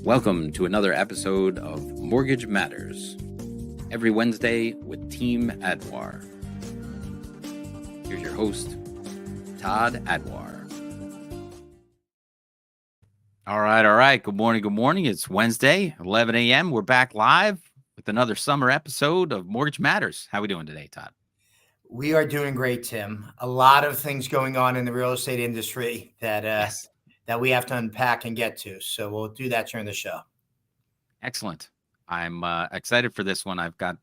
Welcome to another episode of Mortgage Matters, every Wednesday with Team Adwar. Here's your host, Todd Adwar. All right. Good morning. It's Wednesday, 11 a.m. We're back live with another summer episode of Mortgage Matters. How are we doing today, Todd? We are doing great, Tim. A lot of things going on in the real estate industry that we have to unpack and get to. So we'll do that during the show. Excellent. I'm excited for this one. I've got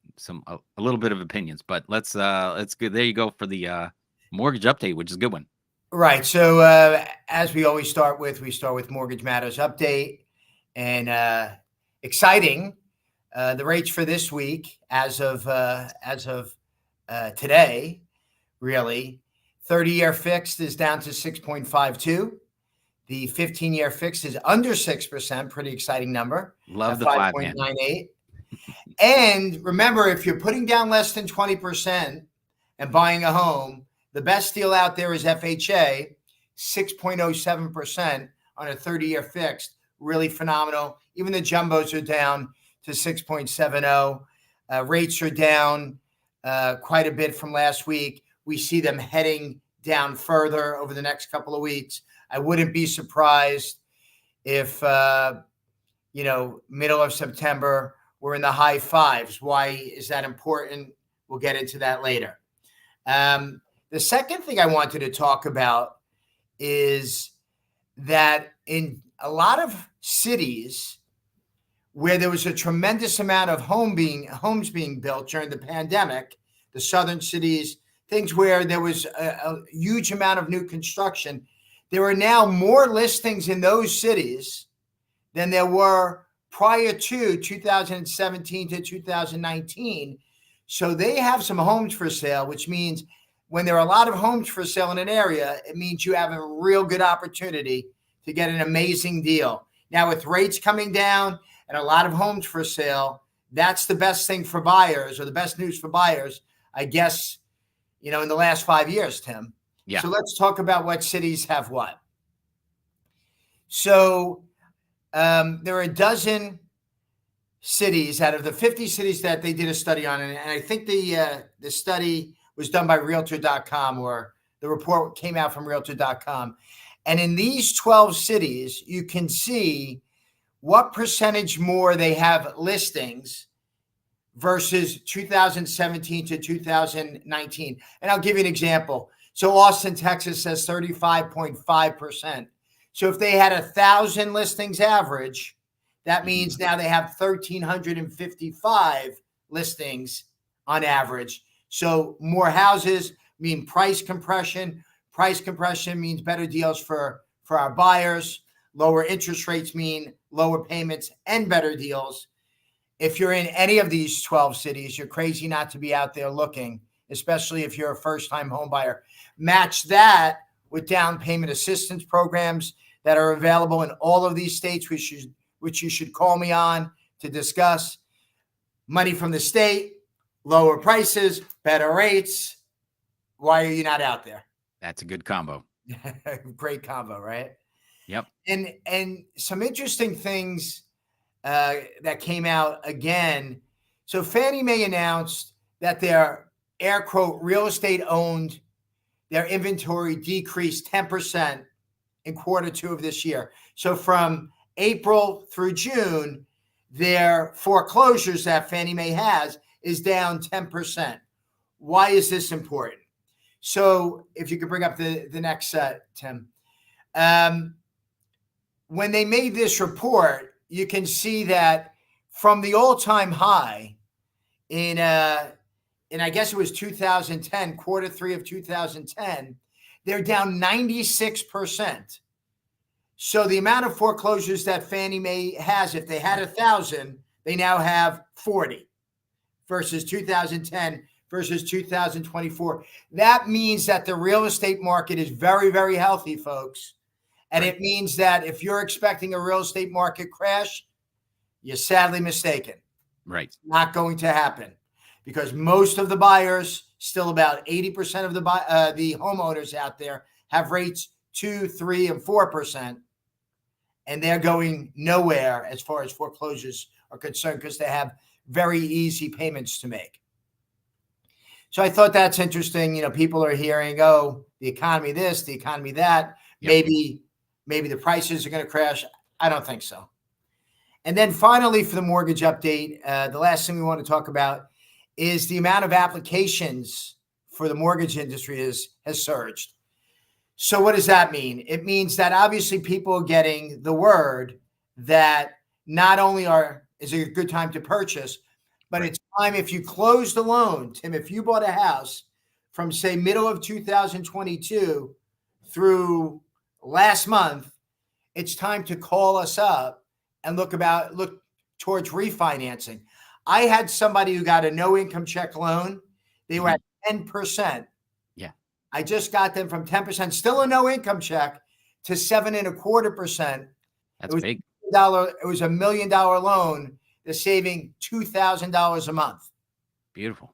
a little bit of opinions, but let's go. There you go for the mortgage update, which is a good one. Right. So as we always start with Mortgage Matters update, and exciting. The rates for this week, as of today, really, 30-year fixed is down to 6.52. The 15-year fixed is under 6%. Pretty exciting number. Love the 5.98. And remember, if you're putting down less than 20% and buying a home, the best deal out there is FHA, 6.07% on a 30-year fixed. Really phenomenal. Even the jumbos are down to 6.70. Rates are down quite a bit from last week. We see them heading down further over the next couple of weeks. I wouldn't be surprised if, middle of September, we're in the high fives. Why is that important? We'll get into that later. The second thing I wanted to talk about is that in a lot of cities where there was a tremendous amount of homes being built during the pandemic, the southern cities, things where there was a huge amount of new construction, there are now more listings in those cities than there were prior to 2017 to 2019. So they have some homes for sale, which means when there are a lot of homes for sale in an area, it means you have a real good opportunity to get an amazing deal. Now, with rates coming down and a lot of homes for sale, that's the best thing for buyers, or the best news for buyers, I guess, in the last 5 years, Tim. Yeah. So let's talk about what cities have what. So there are a dozen cities out of the 50 cities that they did a study on. And I think the study was done by Realtor.com, or the report came out from Realtor.com. And in these 12 cities, you can see what percentage more they have listings versus 2017 to 2019. And I'll give you an example. So Austin, Texas says 35.5%. So if they had 1,000 listings average, that means now they have 1,355 listings on average. So more houses mean price compression. Price compression means better deals for our buyers. Lower interest rates mean lower payments and better deals. If you're in any of these 12 cities, you're crazy not to be out there looking, especially if you're a first-time home buyer. Match that with down payment assistance programs that are available in all of these states, which you should call me on to discuss. Money from the state, lower prices, better rates. Why are you not out there? That's a good combo. Great combo, right? Yep. And some interesting things that came out again. So Fannie Mae announced that their air quote real estate owned, their inventory decreased 10% in Q2 of this year. So from April through June, their foreclosures that Fannie Mae has is down 10%. Why is this important? So if you could bring up the next set, Tim. When they made this report, you can see that from the all-time high in I guess it was 2010, Q3 of 2010, they're down 96%. So the amount of foreclosures that Fannie Mae has, if they had 1,000, they now have 40 versus 2010 versus 2024. That means that the real estate market is very, very healthy, folks. And it means that if you're expecting a real estate market crash, you're sadly mistaken. Right. It's not going to happen because most of the buyers, still about 80% of the homeowners out there, have rates 2%, 3%, and 4%. and they're going nowhere as far as foreclosures are concerned because they have very easy payments to make. So I thought that's interesting. People are hearing, oh, the economy this, the economy that. Yep. Maybe the prices are going to crash. I don't think so. And then finally, for the mortgage update, the last thing we want to talk about is the amount of applications for the mortgage industry has surged. So what does that mean? It means that obviously people are getting the word that not only is it a good time to purchase, but it's time, if you close the loan, Tim, if you bought a house from, say, middle of 2022 through last month, it's time to call us up and look towards refinancing. I had somebody who got a no income check loan. They were at 10%. Yeah. I just got them from 10%, still a no income check, to 7.25%. That's big. It was $1 million loan. They're saving $2,000 a month. Beautiful.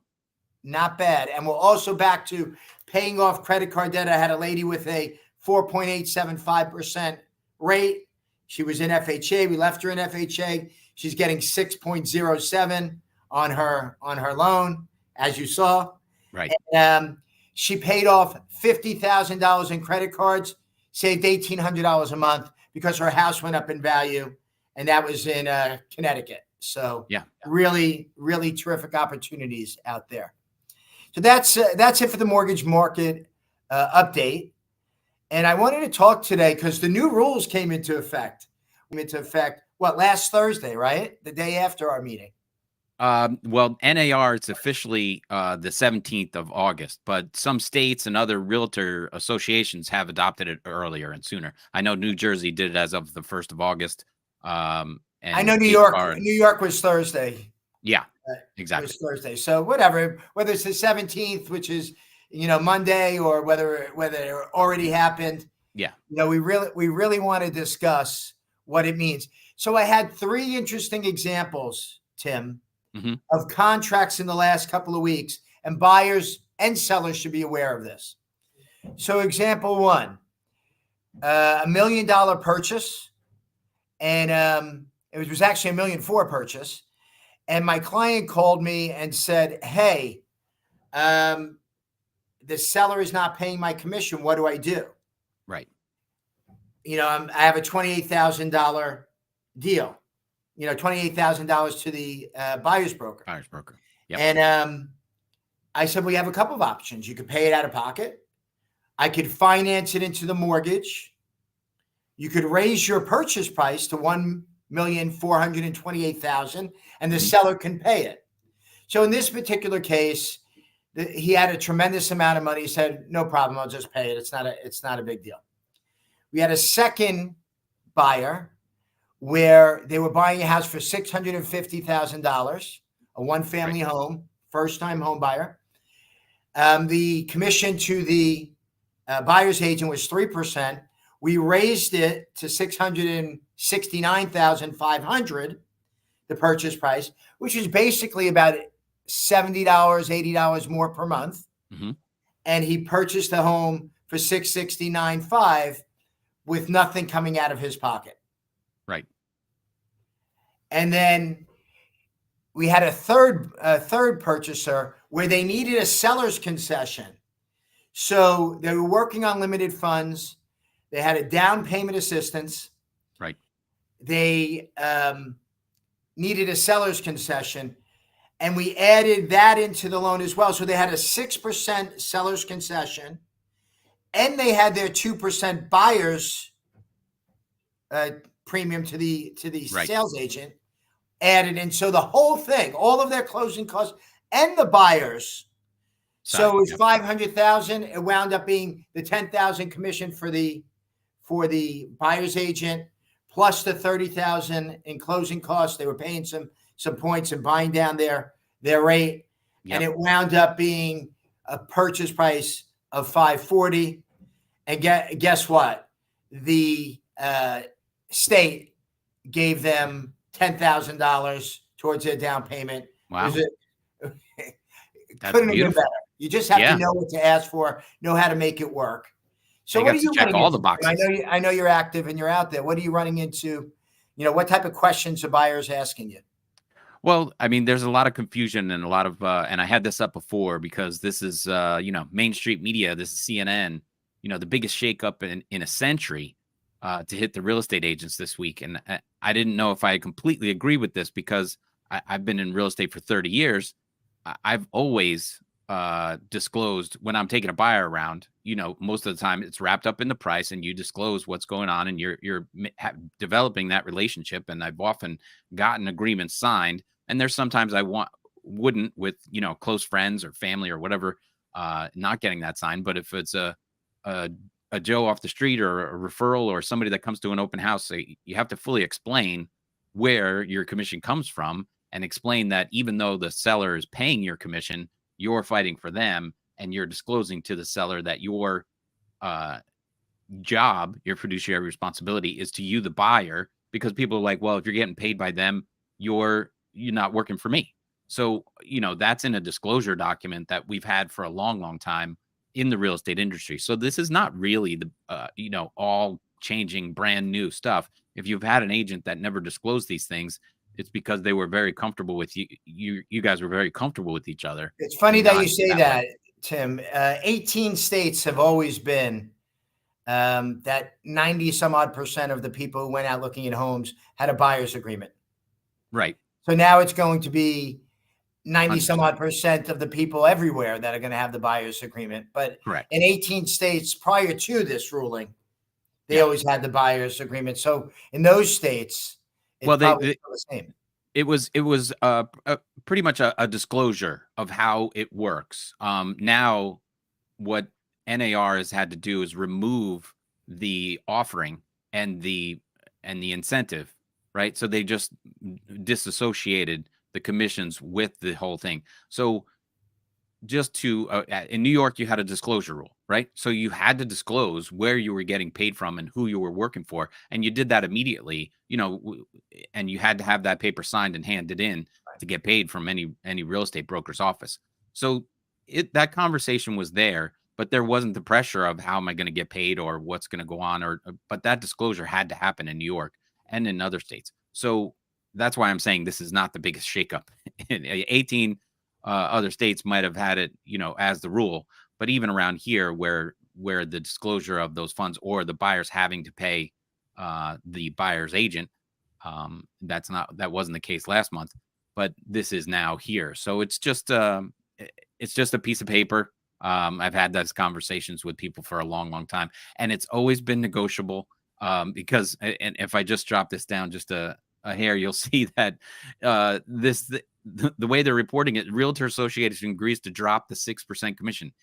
Not bad. And we're also back to paying off credit card debt. I had a lady with a 4.875% rate. She was in FHA. We left her in FHA. She's getting 6.07 on her loan, as you saw. Right. And, she paid off $50,000 in credit cards, saved $1,800 a month because her house went up in value, and that was in Connecticut. So yeah, really, really terrific opportunities out there. So that's it for the mortgage market update. And I wanted to talk today because the new rules came into effect. Last Thursday, right? The day after our meeting. Well, NAR, it's officially the 17th of August, but some states and other realtor associations have adopted it earlier and sooner. I know New Jersey did it as of the 1st of August. And I know New York was Thursday. Yeah, exactly. It was Thursday. So whatever, whether it's the 17th, which is, Monday, or whether it already happened. Yeah. We really want to discuss what it means. So I had 3 interesting examples, Tim, of contracts in the last couple of weeks, and buyers and sellers should be aware of this. So example 1, $1 million purchase. And it was actually $1.4 million purchase. And my client called me and said, hey, the seller is not paying my commission. What do I do? Right. I have a $28,000 deal, $28,000 to the buyer's broker. Yep. And I said, well, you have a couple of options. You could pay it out of pocket. I could finance it into the mortgage. You could raise your purchase price to $1,428,000, and the seller can pay it. So in this particular case, he had a tremendous amount of money. He said, no problem, I'll just pay it. It's not a big deal. We had a second buyer where they were buying a house for $650,000, a one-family home, first-time home buyer. The commission to the buyer's agent was 3%. We raised it to $669,500, the purchase price, which is basically about $70, $80 more per month. And he purchased the home for $669,500 with nothing coming out of his pocket. Right. And then we had a third purchaser where they needed a seller's concession. So they were working on limited funds. They had a down payment assistance. Right. They needed a seller's concession, and we added that into the loan as well. So they had a 6% seller's concession, and they had their 2% buyer's premium to the sales agent added in. So the whole thing, all of their closing costs and the buyers. So it was $500,000. It wound up being the $10,000 commission for the buyer's agent, plus the $30,000 in closing costs. They were paying some points and buying down their rate, and it wound up being a purchase price of $540,000. And guess what? The state gave them $10,000 towards their down payment. Wow. Couldn't have been better. You just have to know what to ask for, know how to make it work. So They what are got to you check running all the into? boxes. I know you're active and you're out there. What are you running into? What type of questions are buyers asking you? Well, I mean, there's a lot of confusion and a lot of, and I had this up before because this is, Main Street Media. This is CNN. The biggest shakeup in a century to hit the real estate agents this week. And I didn't know if I completely agree with this because I've been in real estate for 30 years. I've always disclosed when I'm taking a buyer around. Most of the time it's wrapped up in the price, and you disclose what's going on, and you're developing that relationship. And I've often gotten agreements signed. And there's sometimes I wouldn't with, close friends or family or whatever, not getting that signed. But if it's a, a Joe off the street or a referral or somebody that comes to an open house, you have to fully explain where your commission comes from and explain that even though the seller is paying your commission, you're fighting for them, and you're disclosing to the seller that your job, your fiduciary responsibility is to you, the buyer, because people are like, well, if you're getting paid by them, you're not working for me. So, that's in a disclosure document that we've had for a long, long time in the real estate industry. So this is not really the, all changing brand new stuff. If you've had an agent that never disclosed these things, it's because they were very comfortable with you. You guys were very comfortable with each other. It's funny that you say that, Tim. 18 states have always been that 90 some odd % of the people who went out looking at homes had a buyer's agreement. Right. So now it's going to be 90 some 100%. odd % of the people everywhere that are going to have the buyer's agreement. But Correct. in 18 states prior to this ruling, they always had the buyer's agreement. So in those states, it's probably still the same. It was pretty much a disclosure of how it works. Now, what NAR has had to do is remove the offering and the incentive, right? So they just disassociated the commissions with the whole thing. So just to in New York, you had a disclosure rule, right? So you had to disclose where you were getting paid from and who you were working for, and you did that immediately, and you had to have that paper signed and handed in to get paid from any real estate broker's office. So that conversation was there, but there wasn't the pressure of how am I going to get paid or what's going to go on, but that disclosure had to happen in New York and in other states. So that's why I'm saying this is not the biggest shakeup. 18 other states might have had it, as the rule, but even around here where the disclosure of those funds or the buyers having to pay the buyer's agent, that wasn't the case last month, but this is now here. So it's just a piece of paper. I've had those conversations with people for a long, long time, and it's always been negotiable because, and if I just drop this down just a hair, you'll see that the way they're reporting it, Realtor Association agrees to drop the 6% commission.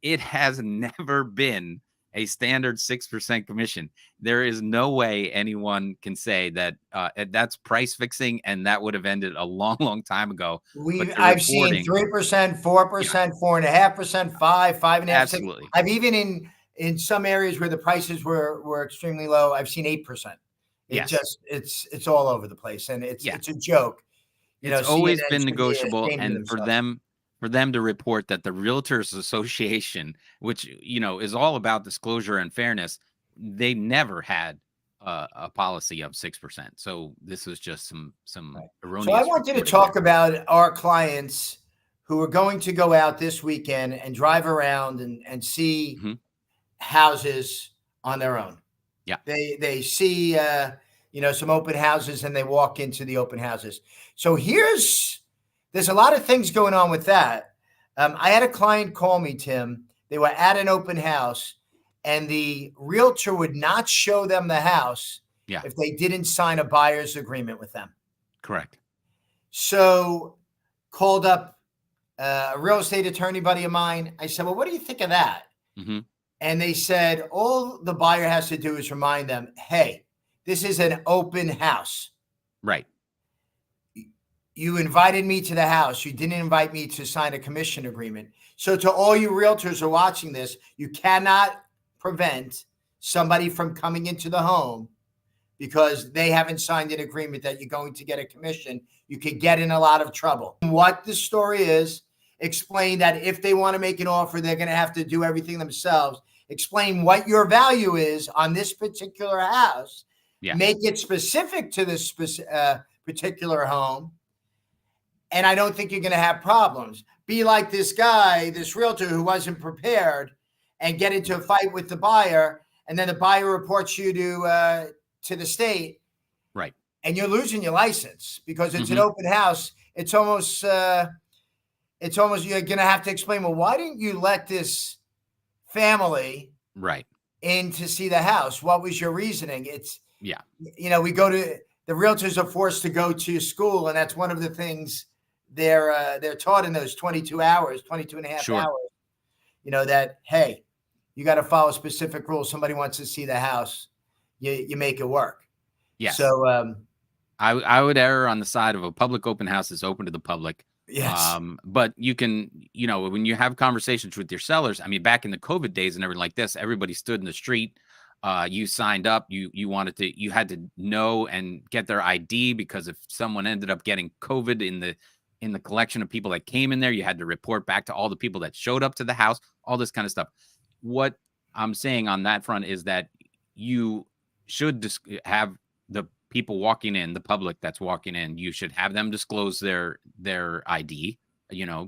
It has never been a standard 6% commission. There is no way anyone can say that that's price fixing, and that would have ended a long, long time ago. I've seen 3%, 4%, 4.5%, 5.5%. Absolutely. 6%. I've even in some areas where the prices were extremely low, I've seen 8%. It's all over the place, and it's a joke. It's always been negotiable, and for them to report that the Realtors Association, which is all about disclosure and fairness, they never had a policy of 6%. So this was just some erroneous. So I want you to talk about our clients who are going to go out this weekend and drive around and see houses on their own. Yeah, they see some open houses, and they walk into the open houses. So there's a lot of things going on with that. I had a client call me, Tim. They were at an open house, and the realtor would not show them the house if they didn't sign a buyer's agreement with them. Correct. So called up a real estate attorney buddy of mine. I said, well, what do you think of that? Mm-hmm. And they said, all the buyer has to do is remind them, hey, this is an open house. Right. You invited me to the house. You didn't invite me to sign a commission agreement. So to all you realtors who are watching this, you cannot prevent somebody from coming into the home because they haven't signed an agreement that you're going to get a commission. You could get in a lot of trouble. What the story is, explain that if they want to make an offer, they're going to have to do everything themselves. explain what your value is on this particular house, Yeah. make it specific to this particular home. And I don't think you're going to have problems. Be like this guy, this realtor who wasn't prepared, and get into a fight with the buyer. And then the buyer reports you to the state. Right. And you're losing your license because it's an open house. It's almost you're going to have to explain, well, why didn't you let this family in to see the house? What was your reasoning? We go to, the realtors are forced to go to school, and that's one of the things they're taught in those 22 and a half hours, that, hey, you got to follow specific rules. Somebody wants to see the house, you make it work. Yes. So I would err on the side of a public open house that's open to the public. Yes. But you can, when you have conversations with your sellers, I mean, back in the COVID days and everything like this, everybody stood in the street. You signed up, you had to know and get their ID, because if someone ended up getting COVID in the collection of people that came in there, you had to report back to all the people that showed up to the house, all this kind of stuff. What I'm saying on that front is that you should have the people walking in, the public that's walking in, you should have them disclose their ID,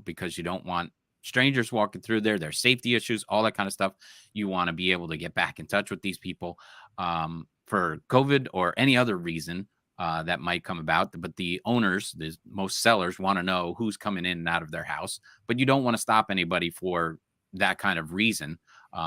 because you don't want strangers walking through there. There's safety issues, all that kind of stuff. You want to be able to get back in touch with these people for COVID or any other reason that might come about. But the owners, most sellers, want to know who's coming in and out of their house. But you don't want to stop anybody for that kind of reason,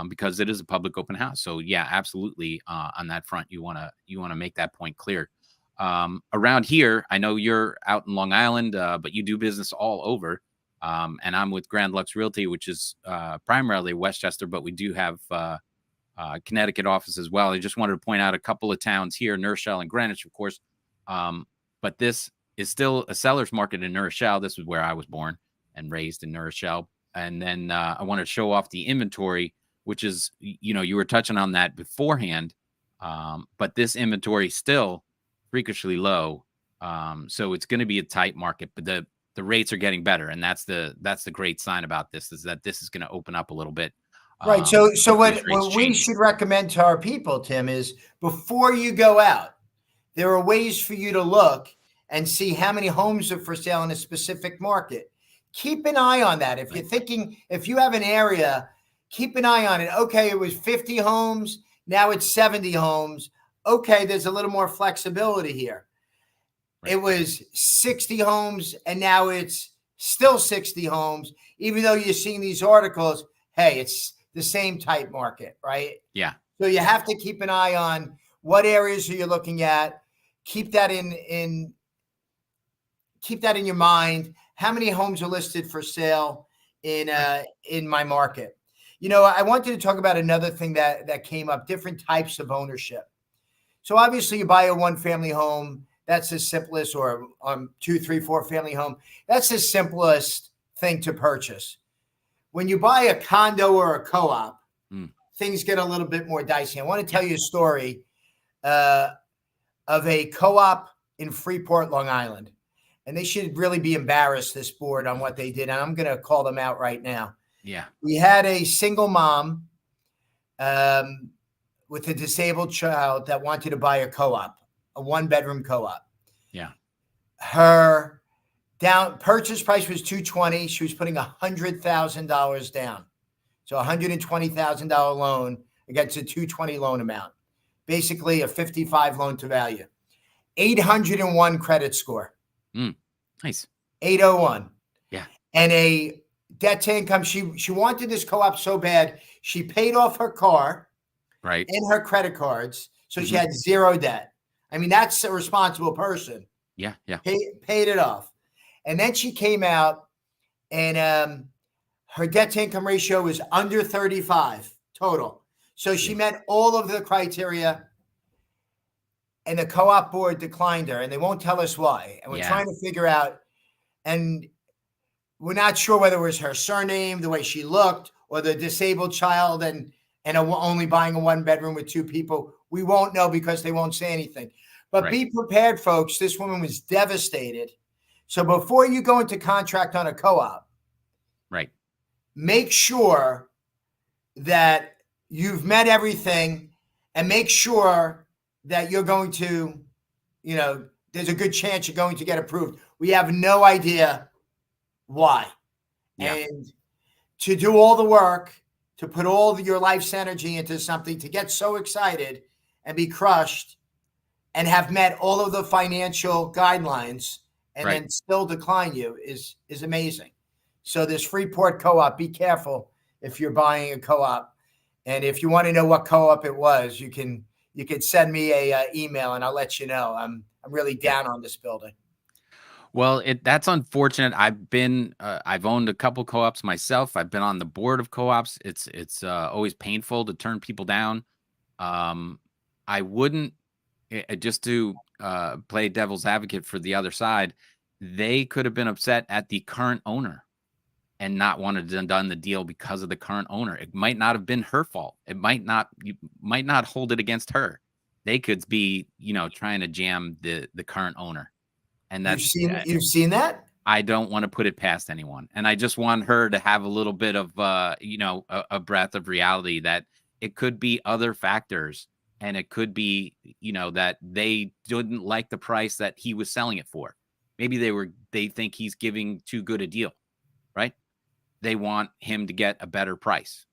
because it is a public open house. So yeah, absolutely. On that front, you want to make that point clear. Around here, I know you're out in Long Island, but you do business all over. And I'm with Grand Lux Realty, which is primarily Westchester, but we do have Connecticut office as well. I just wanted to point out a couple of towns here, New Rochelle and Greenwich, of course. But this is still a seller's market in New Rochelle. This is where I was born and raised, in New Rochelle. And then I want to show off the inventory, which is, you were touching on that beforehand. But this inventory still freakishly low. So it's going to be a tight market, but the rates are getting better. And that's the great sign about this, is that this is going to open up a little bit. Right. So what we should recommend to our people, Tim, is before you go out, there are ways for you to look and see how many homes are for sale in a specific market. Keep an eye on that. If you're thinking, if you have an area, keep an eye on it. Okay, it was 50 homes. Now it's 70 homes. Okay, there's a little more flexibility here. Right. It was 60 homes, and now it's still 60 homes. Even though you're seeing these articles, hey, it's the same type market, right? Yeah. So you have to keep an eye on what areas are you looking at. Keep that in your mind. How many homes are listed for sale in my market? I wanted to talk about another thing that came up, different types of ownership. So obviously you buy a one-family home, that's the simplest, or 2, 3, 4 family home. That's the simplest thing to purchase. When you buy a condo or a co-op, things get a little bit more dicey. I want to tell you a story of a co-op in Freeport, Long Island. And they should really be embarrassed, this board, on what they did. And I'm going to call them out right now. Yeah. We had a single mom with a disabled child that wanted to buy a co-op, a 1-bedroom co-op. Yeah. Her purchase price was $220,000. She was putting $100,000 down. So $120,000 loan against a $220,000 loan amount. Basically a 55 loan to value. 801 credit score. Nice. 801. Yeah. And a debt to income. She wanted this co-op so bad. She paid off her car, right, and her credit cards. So she had zero debt. I mean, that's a responsible person. Yeah. Yeah. Paid it off. And then she came out, and her debt to income ratio was under 35 total. So she met all of the criteria, and the co-op board declined her, and they won't tell us why. And we're trying to figure out, and we're not sure whether it was her surname, the way she looked, or the disabled child, and only buying a 1-bedroom with 2 people. We won't know because they won't say anything. But be prepared, folks. This woman was devastated. So before you go into contract on a co-op, right, make sure that you've met everything, and make sure that you're going to, there's a good chance you're going to get approved. We have no idea why. Yeah. And to do all the work, to put all of your life's energy into something, to get so excited and be crushed and have met all of the financial guidelines and then still decline you is amazing. So this Freeport co-op, be careful if you're buying a co-op. And if you want to know what co-op it was, you can send me a email and I'll let you know. I'm really down on this building. Well, that's unfortunate. I've owned a couple co-ops myself. I've been on the board of co-ops. It's always painful to turn people down. I wouldn't, just to play devil's advocate for the other side, they could have been upset at the current owner and not wanted to done the deal because of the current owner. It might not have been her fault. You might not hold it against her. They could be, trying to jam the current owner. And that's you've seen that. I don't want to put it past anyone, and I just want her to have a little bit of a breath of reality that it could be other factors, and it could be that they didn't like the price that he was selling it for. Maybe they think he's giving too good a deal, right? They want him to get a better price,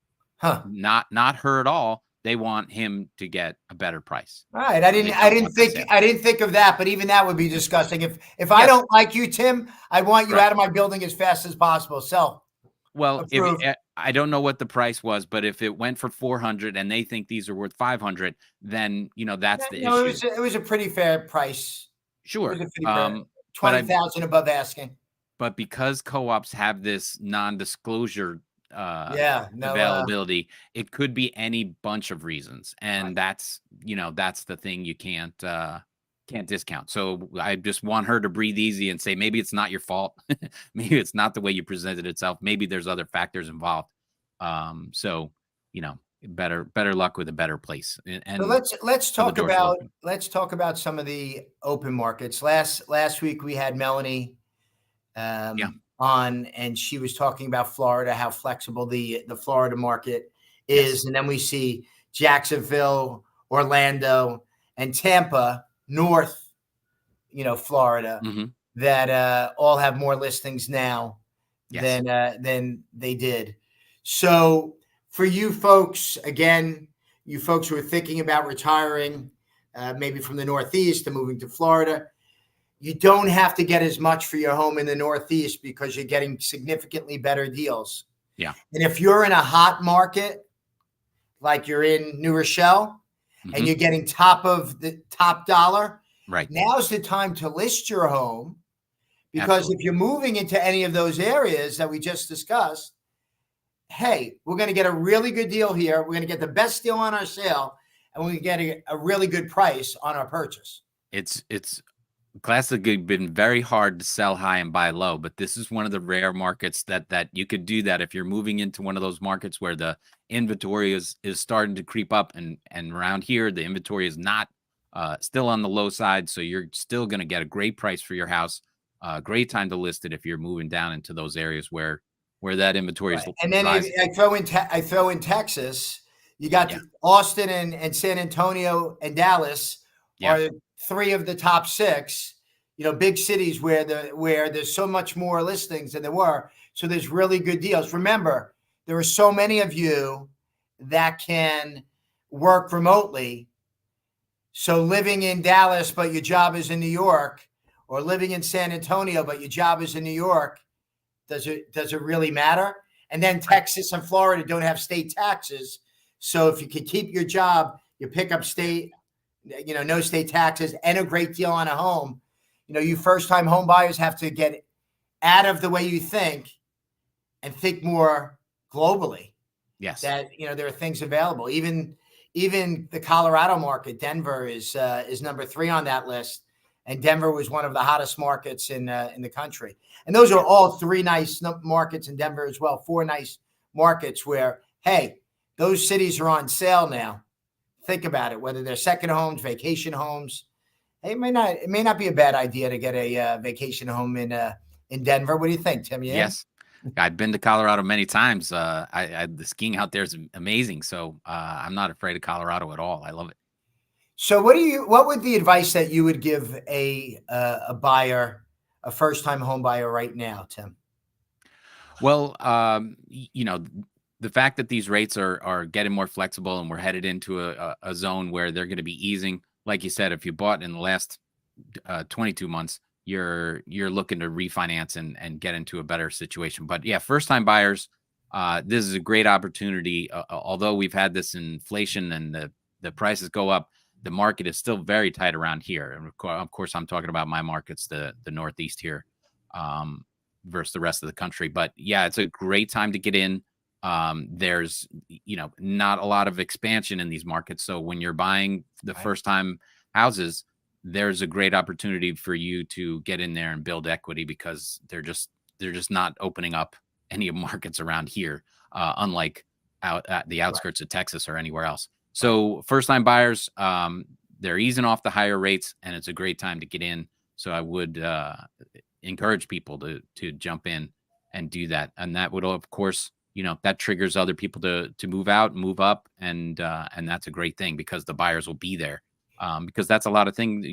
not her at all. They want him to get a better price. All right. I didn't think of that, but even that would be disgusting. If I don't like you, Tim, I want you out of my building as fast as possible. So, well, I don't know what the price was, but if it went for 400 and they think these are worth 500, then that's the issue. It was a pretty fair price. Sure, 20,000 above asking. But because co-ops have this non-disclosure availability, it could be any bunch of reasons, and that's the thing you can't discount. So I just want her to breathe easy and say, maybe it's not your fault. Maybe it's not the way you presented itself. Maybe there's other factors involved. So better luck with a better place. And let's talk about some of the open markets. Last week we had Melanie on, and she was talking about Florida, how flexible the Florida market is. And then we see Jacksonville, Orlando, and Tampa, North, Florida, that all have more listings now than they did. So for you folks, again, you folks who are thinking about retiring, maybe from the Northeast and moving to Florida, you don't have to get as much for your home in the Northeast because you're getting significantly better deals. Yeah. And if you're in a hot market, like you're in New Rochelle, and you're getting top dollar, right, now's the time to list your home, because if you're moving into any of those areas that we just discussed, hey, we're going to get a really good deal here. We're going to get the best deal on our sale, and we're going to get a really good price on our purchase. It's classically been very hard to sell high and buy low, but this is one of the rare markets that you could do that if you're moving into one of those markets where the inventory is starting to creep up, and around here the inventory is not still on the low side, so you're still going to get a great price for your house. Great time to list it if you're moving down into those areas where that inventory is. And then I throw in Texas. You got Austin and San Antonio and Dallas are three of the top six, big cities where there's so much more listings than there were. So there's really good deals. Remember, there are so many of you that can work remotely. So living in Dallas, but your job is in New York, or living in San Antonio, but your job is in New York, does it really matter? And then Texas and Florida don't have state taxes. So if you can keep your job, you pick up state, no state taxes, and a great deal on a home. You first-time home buyers have to get out of the way you think and think more globally. Yes. That, there are things available. Even the Colorado market, Denver is number 3 on that list. And Denver was one of the hottest markets in the country. And those are all 3 nice markets in Denver as well. 4 nice markets where, hey, those cities are on sale now. Think about it, whether they're second homes, vacation homes. Hey, it may not be a bad idea to get a vacation home in Denver. What do you think, Tim? Yes. I've been to Colorado many times. The skiing out there is amazing. So I'm not afraid of Colorado at all. I love it. So what would the advice that you would give a buyer, a first-time home buyer right now, Tim? Well, the fact that these rates are getting more flexible and we're headed into a zone where they're going to be easing, like you said, if you bought in the last 22 months, you're looking to refinance and get into a better situation. But yeah, first time buyers, this is a great opportunity. Although we've had this inflation and the prices go up, the market is still very tight around here. And of course, I'm talking about my markets, the Northeast here. Versus the rest of the country. But yeah, it's a great time to get in. There's, not a lot of expansion in these markets. So when you're buying the first time houses, there's a great opportunity for you to get in there and build equity because they're just not opening up any markets around here, unlike out at the outskirts of Texas or anywhere else. So first time buyers, they're easing off the higher rates and it's a great time to get in. So I would encourage people to jump in and do that. And that would, of course, that triggers other people to move out, move up. And that's a great thing because the buyers will be there. Because that's a lot of things,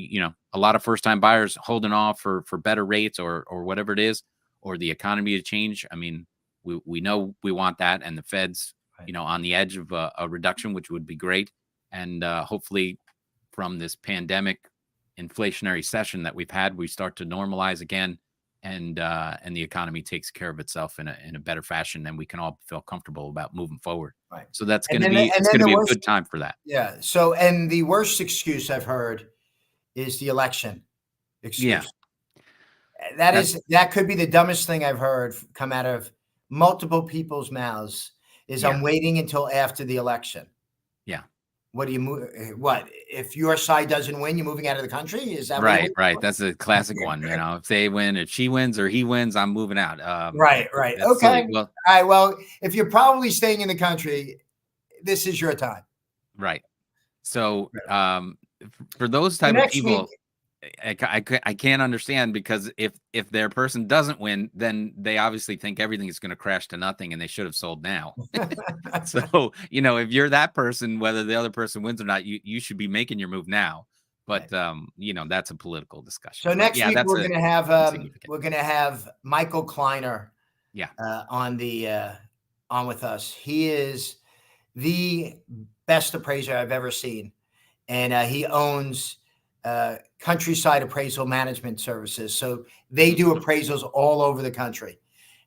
a lot of first time buyers holding off for better rates or whatever it is, or the economy to change. I mean, we know we want that. And the Fed's, on the edge of a reduction, which would be great. And hopefully from this pandemic inflationary session that we've had, we start to normalize again, and the economy takes care of itself in a better fashion, and we can all feel comfortable about moving forward. Right. So that's going to be a good time for that. Yeah. So, and the worst excuse I've heard is the election excuse. Yeah. That could be the dumbest thing I've heard come out of multiple people's mouths. I'm waiting until after the election. Yeah. What do you move? What if your side doesn't win? You're moving out of the country? Is that right? That's a classic one. If they win, if she wins or he wins, I'm moving out. Right. Okay. Silly. Well, all right. Well, if you're probably staying in the country, this is your time. Right. So, for those type of people, I can't understand because if their person doesn't win, then they obviously think everything is going to crash to nothing and they should have sold now. So, if you're that person, whether the other person wins or not, you should be making your move now. But, that's a political discussion. So next week we're going to have Michael Kleiner on with us. He is the best appraiser I've ever seen. And he owns Countryside Appraisal Management Services. So they do appraisals all over the country.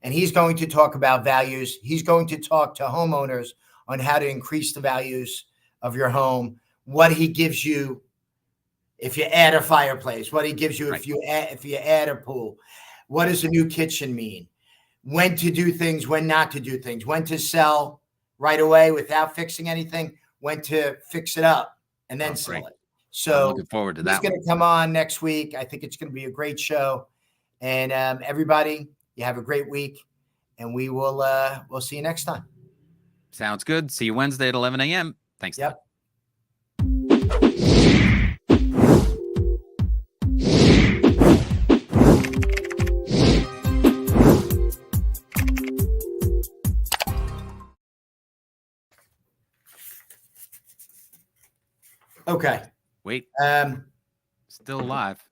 And he's going to talk about values. He's going to talk to homeowners on how to increase the values of your home, what he gives you if you add a fireplace, what he gives you if you add a pool, what does a new kitchen mean, when to do things, when not to do things, when to sell right away without fixing anything, when to fix it up and then sell it. So I'm looking forward to that. He's going to come on next week. I think it's going to be a great show. And everybody, you have a great week, and we'll see you next time. Sounds good. See you Wednesday at 11 a.m. Thanks. Yep. Okay. Wait. Still live.